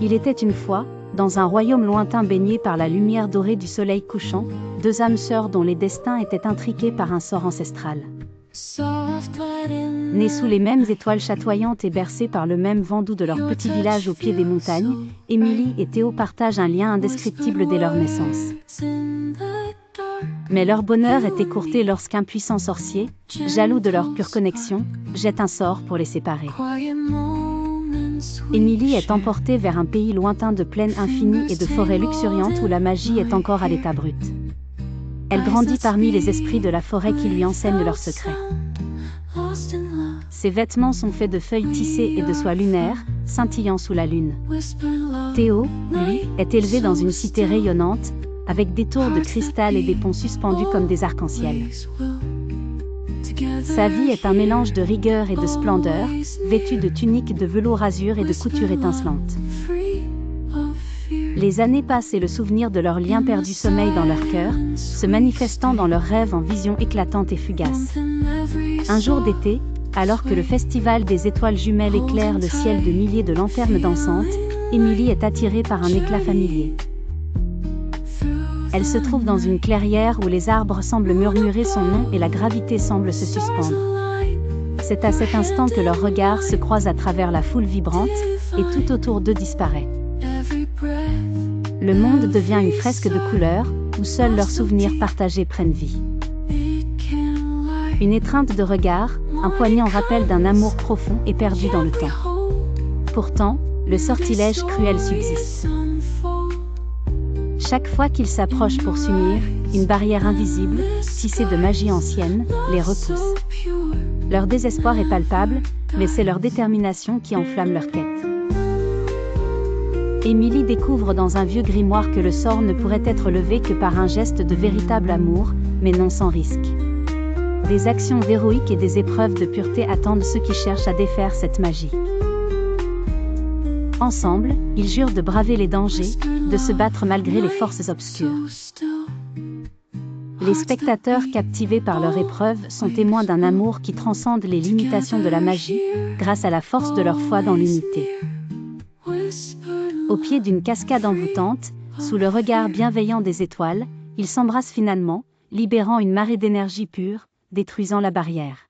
Il était une fois, dans un royaume lointain baigné par la lumière dorée du soleil couchant, deux âmes sœurs dont les destins étaient intriqués par un sort ancestral. Nées sous les mêmes étoiles chatoyantes et bercées par le même vent doux de leur petit village au pied des montagnes, Émilie et Théo partagent un lien indescriptible dès leur naissance. Mais leur bonheur est écourté lorsqu'un puissant sorcier, jaloux de leur pure connexion, jette un sort pour les séparer. Émilie est emportée vers un pays lointain de plaines infinies et de forêts luxuriantes où la magie est encore à l'état brut. Elle grandit parmi les esprits de la forêt qui lui enseignent leurs secrets. Ses vêtements sont faits de feuilles tissées et de soie lunaire, scintillant sous la lune. Théo, lui, est élevé dans une cité rayonnante, avec des tours de cristal et des ponts suspendus comme des arcs-en-ciel. Sa vie est un mélange de rigueur et de splendeur, vêtu de tuniques de velours azur et de coutures étincelantes. Les années passent et le souvenir de leur lien perdu sommeille dans leur cœur, se manifestant dans leurs rêves en visions éclatantes et fugaces. Un jour d'été, alors que le festival des étoiles jumelles éclaire le ciel de milliers de lanternes dansantes, Émilie est attirée par un éclat familier. Elle se trouve dans une clairière où les arbres semblent murmurer son nom et la gravité semble se suspendre. C'est à cet instant que leurs regards se croisent à travers la foule vibrante, et tout autour d'eux disparaît. Le monde devient une fresque de couleurs, où seuls leurs souvenirs partagés prennent vie. Une étreinte de regard, un poignant rappel d'un amour profond et perdu dans le temps. Pourtant, le sortilège cruel subsiste. Chaque fois qu'ils s'approchent pour s'unir, une barrière invisible, tissée de magie ancienne, les repousse. Leur désespoir est palpable, mais c'est leur détermination qui enflamme leur quête. Émilie découvre dans un vieux grimoire que le sort ne pourrait être levé que par un geste de véritable amour, mais non sans risque. Des actions héroïques et des épreuves de pureté attendent ceux qui cherchent à défaire cette magie. Ensemble, ils jurent de braver les dangers, de se battre malgré les forces obscures. Les spectateurs captivés par leur épreuve sont témoins d'un amour qui transcende les limitations de la magie, grâce à la force de leur foi dans l'unité. Au pied d'une cascade envoûtante, sous le regard bienveillant des étoiles, ils s'embrassent finalement, libérant une marée d'énergie pure, détruisant la barrière.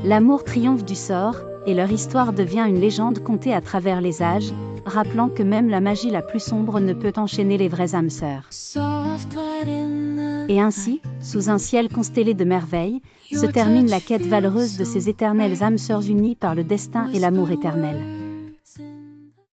L'amour triomphe du sort, et leur histoire devient une légende contée à travers les âges, rappelant que même la magie la plus sombre ne peut enchaîner les vraies âmes sœurs. Et ainsi, sous un ciel constellé de merveilles, se termine la quête valeureuse de ces éternelles âmes sœurs unies par le destin et l'amour éternel.